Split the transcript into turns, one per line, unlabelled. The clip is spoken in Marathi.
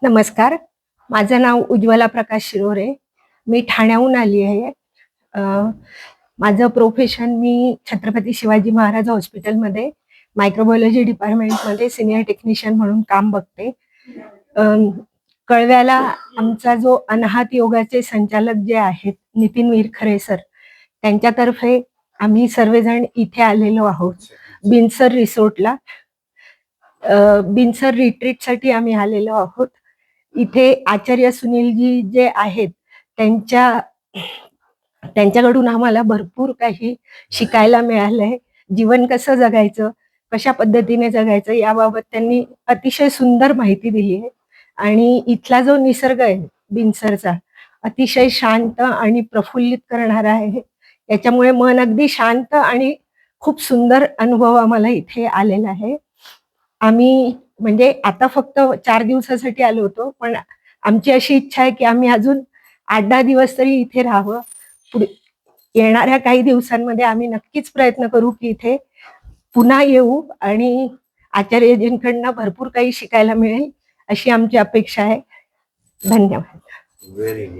नमस्कार. माझं नाव उज्ज्वला प्रकाश शिरोरे. मी ठाण्याहून आली आहे. अ, माझं प्रोफेशन मी छत्रपती शिवाजी महाराज हॉस्पिटलमध्ये मायक्रोबायोलॉजी डिपार्टमेंटमध्ये सीनियर टेक्निशियन म्हणून काम बघते. अ, कळव्याला आमचा जो अनाहत योगाचे संचालक जे आहेत नितीन विरखरे सर, त्यांच्यातर्फे आम्ही सर्वजण इथे आलेलो आहोत बिनसर रिसोर्टला. बिनसर रिट्रीटसाठी आम्ही आलेलो आहोत. इथे आचार्य सुनीलजी जे आहेत त्यांच्याकडून आम्हाला भरपूर काही शिकायला मिळालंय. जीवन कसं जगायचं, कशा पद्धतीने जगायचं याबाबत त्यांनी अतिशय सुंदर माहिती दिली आहे. आणि इथला जो निसर्ग आहे बिनसरचा, अतिशय शांत आणि प्रफुल्लित करणारा आहे. याच्यामुळे मन अगदी शांत आणि खूप सुंदर अनुभव आम्हाला इथे आलेला आहे. आम्ही म्हणजे आता फक्त 4 दिवसासाठी आलो होतो, पण आमची अशी इच्छा आहे की आम्ही अजून 8-10 दिवस तरी इथे राहावं. पुढे येणाऱ्या काही दिवसांमध्ये आम्ही नक्कीच प्रयत्न करू की इथे पुन्हा येऊ आणि आचार्यजींकडनं भरपूर काही शिकायला मिळेल अशी आमची अपेक्षा आहे. धन्यवाद.